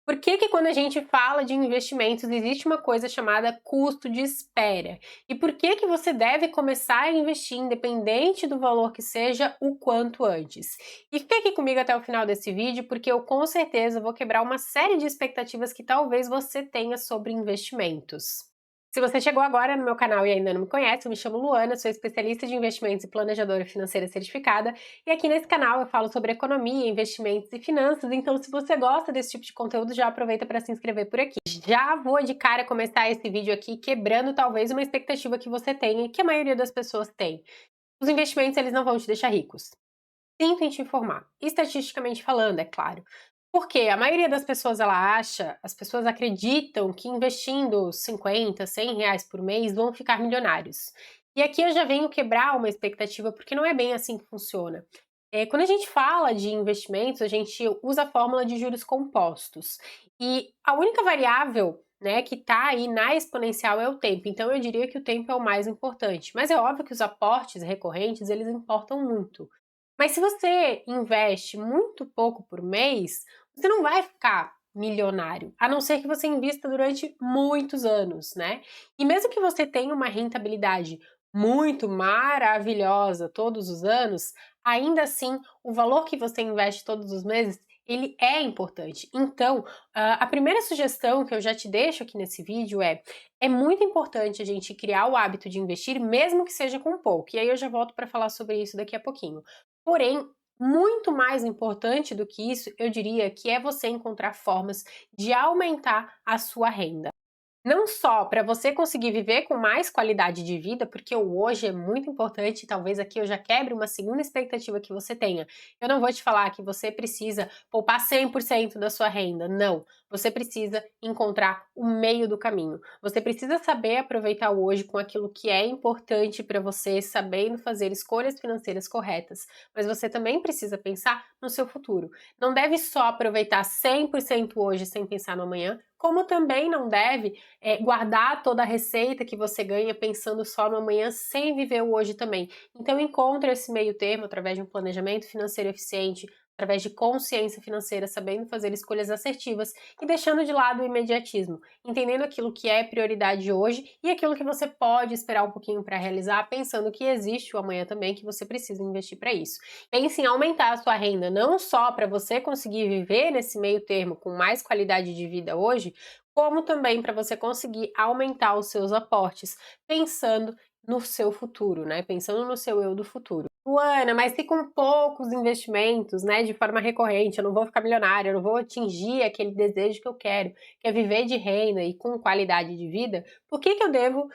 Por que que quando a gente fala de investimentos existe uma coisa chamada custo de espera? E por que que você deve começar a investir, independente do valor que seja, o quanto antes? E fique aqui comigo até o final desse vídeo, porque eu com certeza vou quebrar uma série de expectativas que talvez você tenha sobre investimentos. Se você chegou agora no meu canal e ainda não me conhece, eu me chamo Luana, sou especialista de investimentos e planejadora financeira certificada, e aqui nesse canal eu falo sobre economia, investimentos e finanças, então se você gosta desse tipo de conteúdo, já aproveita para se inscrever por aqui. Já vou de cara começar esse vídeo aqui quebrando talvez uma expectativa que você tenha e que a maioria das pessoas tem. Os investimentos, eles não vão te deixar ricos. Sinto em te informar, estatisticamente falando, é claro. Porque a maioria das pessoas, ela acha, as pessoas acreditam que investindo 50, 100 reais por mês vão ficar milionários. E aqui eu já venho quebrar uma expectativa, porque não é bem assim que funciona. Quando a gente fala de investimentos, a gente usa a fórmula de juros compostos. E a única variável, né, que está aí na exponencial é o tempo. Então eu diria que o tempo é o mais importante. Mas é óbvio que os aportes recorrentes, eles importam muito. Mas se você investe muito pouco por mês, você não vai ficar milionário, a não ser que você invista durante muitos anos, né? E mesmo que você tenha uma rentabilidade muito maravilhosa todos os anos, ainda assim, o valor que você investe todos os meses, ele é importante. Então, a primeira sugestão que eu já te deixo aqui nesse vídeo é muito importante a gente criar o hábito de investir, mesmo que seja com pouco. E aí eu já volto para falar sobre isso daqui a pouquinho. Porém, muito mais importante do que isso, eu diria que é você encontrar formas de aumentar a sua renda. Não só para você conseguir viver com mais qualidade de vida, porque o hoje é muito importante, talvez aqui eu já quebre uma segunda expectativa que você tenha. Eu não vou te falar que você precisa poupar 100% da sua renda, não. Você precisa encontrar o meio do caminho. Você precisa saber aproveitar o hoje com aquilo que é importante para você, sabendo fazer escolhas financeiras corretas. Mas você também precisa pensar no seu futuro. Não deve só aproveitar 100% hoje sem pensar no amanhã, como também não deve guardar toda a receita que você ganha pensando só no amanhã sem viver o hoje também. Então encontre esse meio termo através de um planejamento financeiro eficiente, através de consciência financeira, sabendo fazer escolhas assertivas e deixando de lado o imediatismo, entendendo aquilo que é prioridade hoje e aquilo que você pode esperar um pouquinho para realizar, pensando que existe o amanhã também, que você precisa investir para isso. Pense em aumentar a sua renda, não só para você conseguir viver nesse meio termo com mais qualidade de vida hoje, como também para você conseguir aumentar os seus aportes, pensando no seu futuro, né? Pensando no seu eu do futuro. Luana, mas se com poucos investimentos, né, de forma recorrente, eu não vou ficar milionária, eu não vou atingir aquele desejo que eu quero, que é viver de renda e com qualidade de vida, por que que eu devo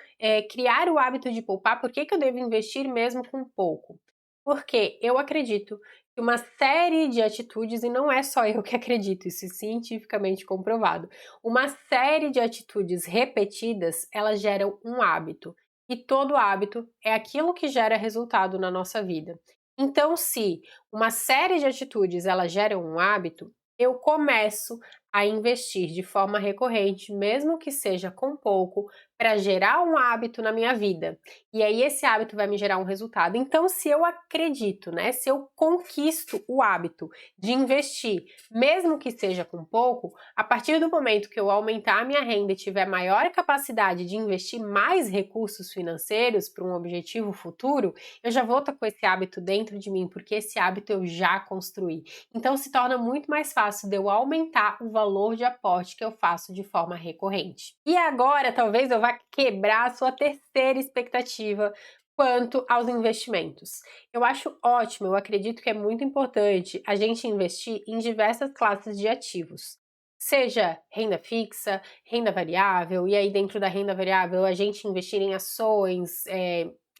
criar o hábito de poupar? Por que que eu devo investir mesmo com pouco? Porque eu acredito que uma série de atitudes, e não é só eu que acredito, isso é cientificamente comprovado, uma série de atitudes repetidas, elas geram um hábito. E todo hábito é aquilo que gera resultado na nossa vida. Então, se uma série de atitudes elas geram um hábito, eu começo a investir de forma recorrente, mesmo que seja com pouco, para gerar um hábito na minha vida. E aí esse hábito vai me gerar um resultado. Então, se eu acredito, né, se eu conquisto o hábito de investir, mesmo que seja com pouco, a partir do momento que eu aumentar a minha renda e tiver maior capacidade de investir mais recursos financeiros para um objetivo futuro, eu já vou estar com esse hábito dentro de mim, porque esse hábito eu já construí. Então se torna muito mais fácil de eu aumentar o valor de aporte que eu faço de forma recorrente. E agora, talvez eu vá quebrar a sua terceira expectativa quanto aos investimentos. Eu acho ótimo, eu acredito que é muito importante a gente investir em diversas classes de ativos. Seja renda fixa, renda variável, e aí dentro da renda variável a gente investir em ações,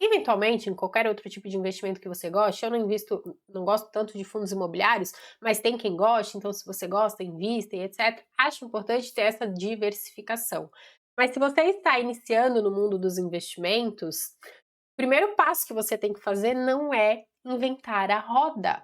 eventualmente em qualquer outro tipo de investimento que você goste. Eu não gosto tanto de fundos imobiliários, mas tem quem goste, então se você gosta, invista e etc. Acho importante ter essa diversificação. Mas se você está iniciando no mundo dos investimentos, o primeiro passo que você tem que fazer não é inventar a roda.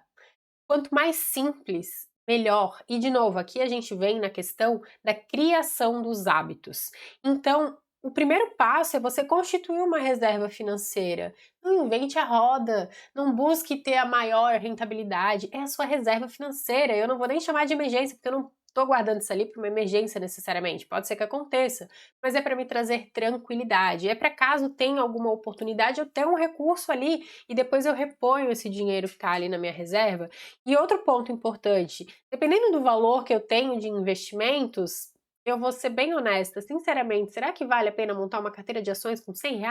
Quanto mais simples, melhor. E de novo, aqui a gente vem na questão da criação dos hábitos. Então, o primeiro passo é você constituir uma reserva financeira. Não invente a roda, não busque ter a maior rentabilidade, é a sua reserva financeira. Eu não vou nem chamar de emergência, porque eu estou guardando isso ali para uma emergência necessariamente, pode ser que aconteça, mas é para me trazer tranquilidade, é para caso tenha alguma oportunidade eu ter um recurso ali e depois eu reponho esse dinheiro que está ali na minha reserva. E outro ponto importante, dependendo do valor que eu tenho de investimentos, eu vou ser bem honesta, sinceramente, será que vale a pena montar uma carteira de ações com R$ 100?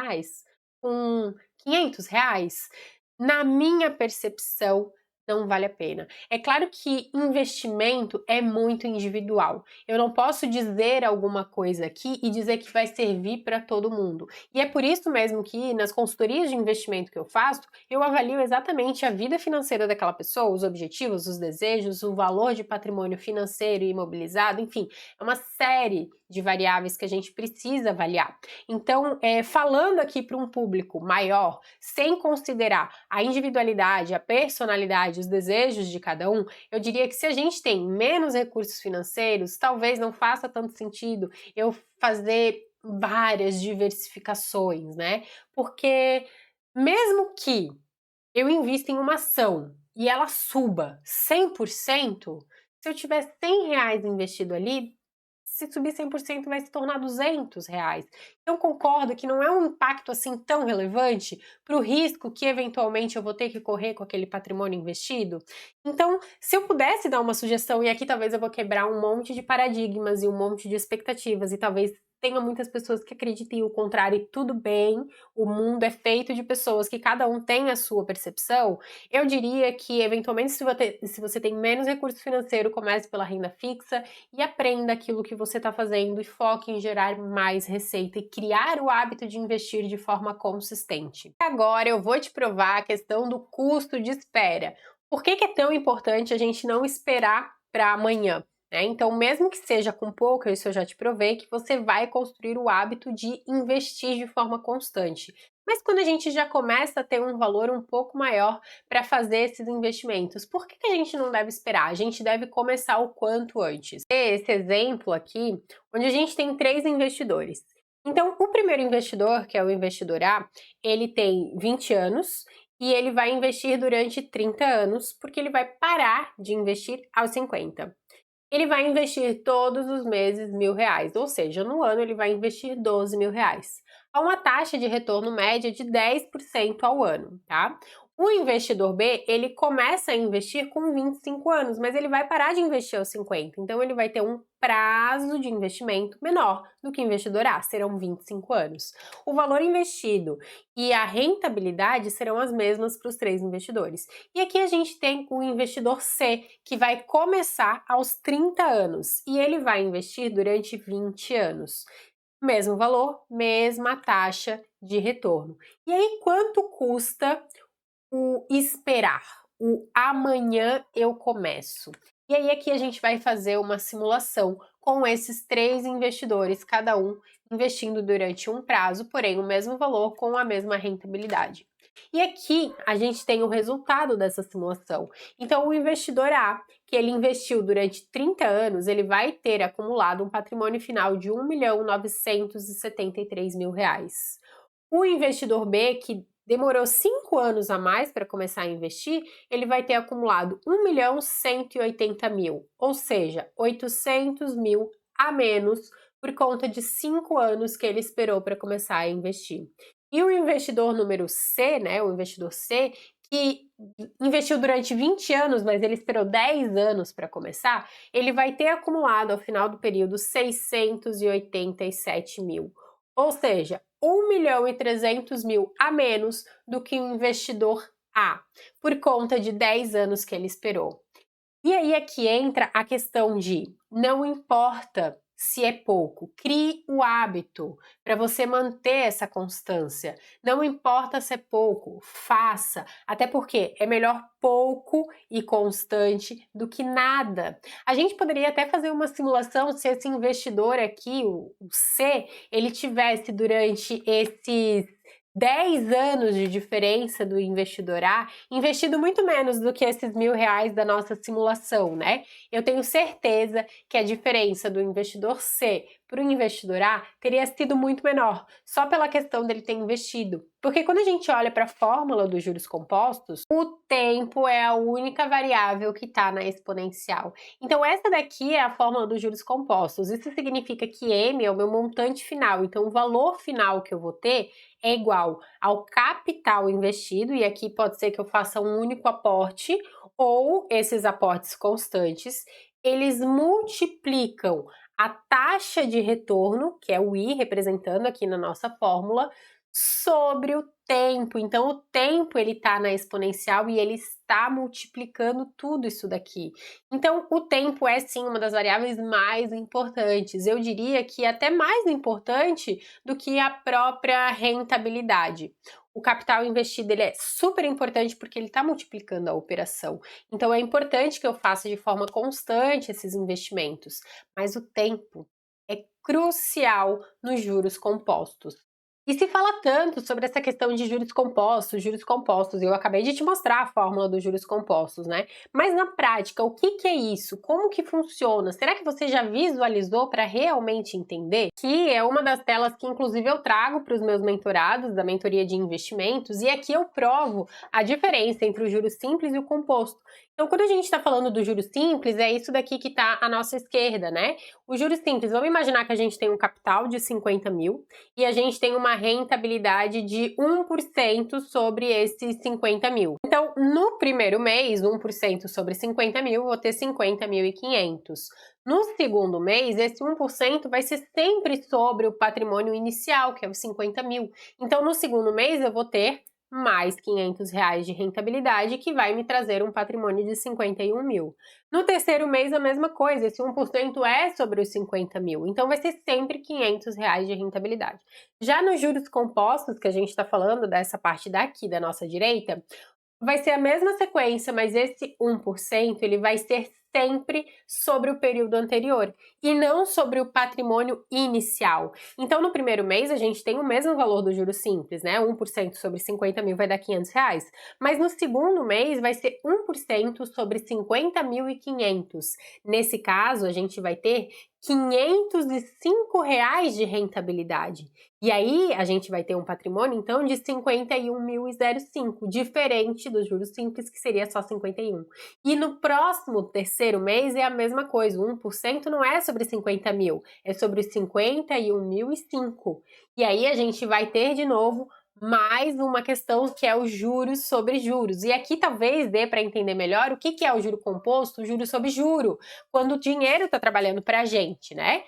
Com R$ 500? Na minha percepção, não vale a pena. É claro que investimento é muito individual. Eu não posso dizer alguma coisa aqui e dizer que vai servir para todo mundo. E é por isso mesmo que nas consultorias de investimento que eu faço, eu avalio exatamente a vida financeira daquela pessoa, os objetivos, os desejos, o valor de patrimônio financeiro e imobilizado, enfim, é uma série de variáveis que a gente precisa avaliar. Então, falando aqui para um público maior, sem considerar a individualidade, a personalidade, os desejos de cada um, eu diria que se a gente tem menos recursos financeiros, talvez não faça tanto sentido eu fazer várias diversificações, né? Porque mesmo que eu invista em uma ação e ela suba 100%, se eu tiver R$ 100 investido ali, se subir 100% vai se tornar R$ 200. Então concordo que não é um impacto assim tão relevante para o risco que eventualmente eu vou ter que correr com aquele patrimônio investido. Então, se eu pudesse dar uma sugestão, e aqui talvez eu vou quebrar um monte de paradigmas e um monte de expectativas, e talvez tenha muitas pessoas que acreditem o contrário e tudo bem, o mundo é feito de pessoas que cada um tem a sua percepção, eu diria que eventualmente se você tem menos recurso financeiro, comece pela renda fixa e aprenda aquilo que você está fazendo e foque em gerar mais receita e criar o hábito de investir de forma consistente. Agora eu vou te provar a questão do custo de espera. Por que é tão importante a gente não esperar para amanhã? Então, mesmo que seja com pouco, isso eu já te provei, que você vai construir o hábito de investir de forma constante. Mas quando a gente já começa a ter um valor um pouco maior para fazer esses investimentos, por que a gente não deve esperar? A gente deve começar o quanto antes. Esse exemplo aqui, onde a gente tem 3 investidores. Então, o primeiro investidor, que é o investidor A, ele tem 20 anos e ele vai investir durante 30 anos, porque ele vai parar de investir aos 50. Ele vai investir todos os meses R$ 1.000, ou seja, no ano ele vai investir R$ 12.000, a uma taxa de retorno média de 10% ao ano, tá? O investidor B, ele começa a investir com 25 anos, mas ele vai parar de investir aos 50, então ele vai ter um prazo de investimento menor do que o investidor A, serão 25 anos. O valor investido e a rentabilidade serão as mesmas para os 3 investidores. E aqui a gente tem o investidor C, que vai começar aos 30 anos e ele vai investir durante 20 anos. Mesmo valor, mesma taxa de retorno. E aí, quanto custa o esperar, o amanhã eu começo? E aí aqui a gente vai fazer uma simulação com esses 3 investidores, cada um investindo durante um prazo, porém o mesmo valor com a mesma rentabilidade. E aqui a gente tem o resultado dessa simulação. Então o investidor A, que ele investiu durante 30 anos, ele vai ter acumulado um patrimônio final de R$ 1.973.000. O investidor B, que demorou 5 anos a mais para começar a investir, ele vai ter acumulado R$ 1.180.000, ou seja, 800 mil a menos por conta de 5 anos que ele esperou para começar a investir. E o investidor número C, né, o investidor C, que investiu durante 20 anos, mas ele esperou 10 anos para começar, ele vai ter acumulado ao final do período 687 mil. Ou seja, 1.300.000 a menos do que o investidor A, por conta de 10 anos que ele esperou. E aí aqui entra a questão de não importa se é pouco, crie o hábito para você manter essa constância. Não importa se é pouco, faça, até porque é melhor pouco e constante do que nada. A gente poderia até fazer uma simulação se esse investidor aqui, o C, ele tivesse durante esses 10 anos de diferença do investidor A, investido muito menos do que esses R$ 1.000 da nossa simulação, né? Eu tenho certeza que a diferença do investidor C para o investidor A teria sido muito menor, só pela questão dele ter investido. Porque quando a gente olha para a fórmula dos juros compostos, o tempo é a única variável que está na exponencial. Então essa daqui é a fórmula dos juros compostos. Isso significa que M é o meu montante final. Então o valor final que eu vou ter é igual ao capital investido, e aqui pode ser que eu faça um único aporte ou esses aportes constantes, eles multiplicam a taxa de retorno, que é o I representando aqui na nossa fórmula, sobre o tempo. Então o tempo ele está na exponencial e ele está multiplicando tudo isso daqui. Então o tempo é sim uma das variáveis mais importantes. Eu diria que até mais importante do que a própria rentabilidade. O capital investido ele é super importante porque ele está multiplicando a operação. Então é importante que eu faça de forma constante esses investimentos, mas o tempo é crucial nos juros compostos. E se fala tanto sobre essa questão de juros compostos, eu acabei de te mostrar a fórmula dos juros compostos, né? Mas na prática, o que é isso? Como que funciona? Será que você já visualizou para realmente entender? Que é uma das telas que inclusive eu trago para os meus mentorados da mentoria de investimentos, e aqui eu provo a diferença entre o juros simples e o composto. Então, quando a gente está falando do juros simples, é isso daqui que está à nossa esquerda, né? O juros simples, vamos imaginar que a gente tem um capital de 50 mil e a gente tem uma rentabilidade de 1% sobre esses 50 mil. Então, no primeiro mês, 1% sobre 50 mil, eu vou ter 50.500. No segundo mês, esse 1% vai ser sempre sobre o patrimônio inicial, que é os 50 mil. Então, no segundo mês, eu vou ter mais R$ 500 de rentabilidade, que vai me trazer um patrimônio de 51 mil. No terceiro mês, a mesma coisa, esse 1% é sobre os 50 mil, então vai ser sempre R$ 500 de rentabilidade. Já nos juros compostos, que a gente está falando dessa parte daqui da nossa direita, vai ser a mesma sequência, mas esse 1% ele vai ser sempre sobre o período anterior e não sobre o patrimônio inicial. Então, no primeiro mês, a gente tem o mesmo valor do juros simples, né? 1% sobre 50 mil vai dar R$ 500, mas no segundo mês vai ser 1% sobre 50.500. Nesse caso, a gente vai ter R$ 505 de rentabilidade. E aí, a gente vai ter um patrimônio, então, de 51.005, diferente dos juros simples, que seria só 51. E no próximo terceiro mês é a mesma coisa, o 1% não é sobre 50 mil, é sobre 51.005. E aí, a gente vai ter, de novo, mais uma questão que é os juros sobre juros. E aqui talvez dê para entender melhor o que é o juro composto, o juro sobre juro, quando o dinheiro está trabalhando para a gente, né?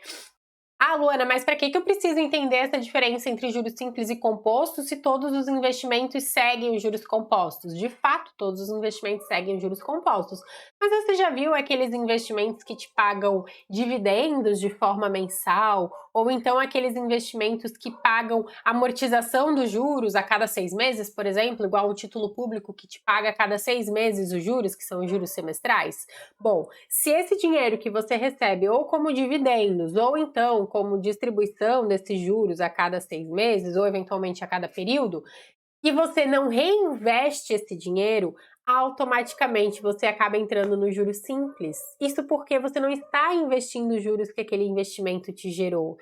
Ah, Luana, mas para que eu preciso entender essa diferença entre juros simples e compostos se todos os investimentos seguem os juros compostos? De fato, todos os investimentos seguem os juros compostos. Mas você já viu aqueles investimentos que te pagam dividendos de forma mensal? Ou então aqueles investimentos que pagam amortização dos juros a cada 6 meses, por exemplo, igual o título público que te paga a cada 6 meses os juros, que são os juros semestrais? Bom, se esse dinheiro que você recebe ou como dividendos, ou então como distribuição desses juros a cada 6 meses, ou eventualmente a cada período, e você não reinveste esse dinheiro, automaticamente você acaba entrando no juros simples. Isso porque você não está investindo os juros que aquele investimento te gerou.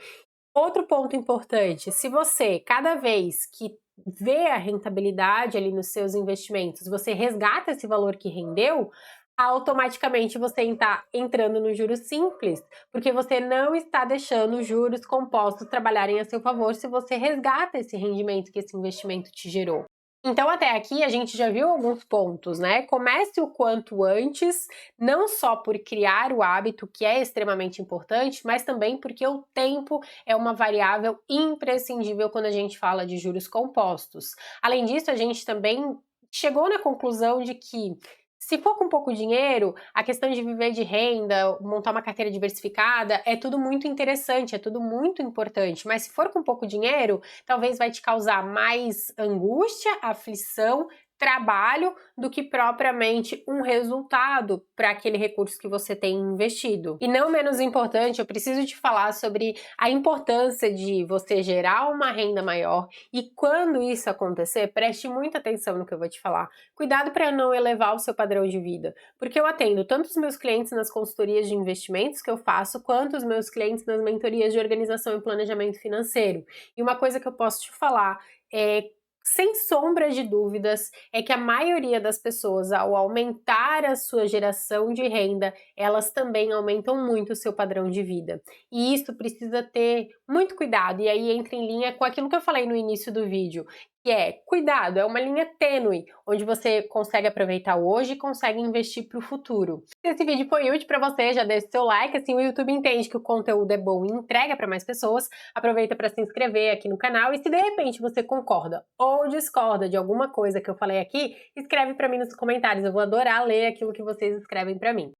Outro ponto importante, se você, cada vez que vê a rentabilidade ali nos seus investimentos, você resgata esse valor que rendeu, automaticamente você está entrando no juros simples, porque você não está deixando os juros compostos trabalharem a seu favor se você resgata esse rendimento que esse investimento te gerou. Então, até aqui a gente já viu alguns pontos, né? Comece o quanto antes, não só por criar o hábito, que é extremamente importante, mas também porque o tempo é uma variável imprescindível quando a gente fala de juros compostos. Além disso, a gente também chegou na conclusão de que se for com pouco dinheiro, a questão de viver de renda, montar uma carteira diversificada, é tudo muito interessante, é tudo muito importante. Mas se for com pouco dinheiro, talvez vai te causar mais angústia, aflição, trabalho do que propriamente um resultado para aquele recurso que você tem investido. E não menos importante, eu preciso te falar sobre a importância de você gerar uma renda maior e quando isso acontecer, preste muita atenção no que eu vou te falar. Cuidado para não elevar o seu padrão de vida, porque eu atendo tanto os meus clientes nas consultorias de investimentos que eu faço, quanto os meus clientes nas mentorias de organização e planejamento financeiro. E uma coisa que eu posso te falar é sem sombra de dúvidas, é que a maioria das pessoas, ao aumentar a sua geração de renda, elas também aumentam muito o seu padrão de vida. E isso precisa ter muito cuidado, e aí entra em linha com aquilo que eu falei no início do vídeo, que é, cuidado, é uma linha tênue, onde você consegue aproveitar hoje e consegue investir para o futuro. Se esse vídeo foi útil para você, já deixa seu like, assim o YouTube entende que o conteúdo é bom e entrega para mais pessoas. Aproveita para se inscrever aqui no canal e se de repente você concorda ou discorda de alguma coisa que eu falei aqui, escreve para mim nos comentários, eu vou adorar ler aquilo que vocês escrevem para mim.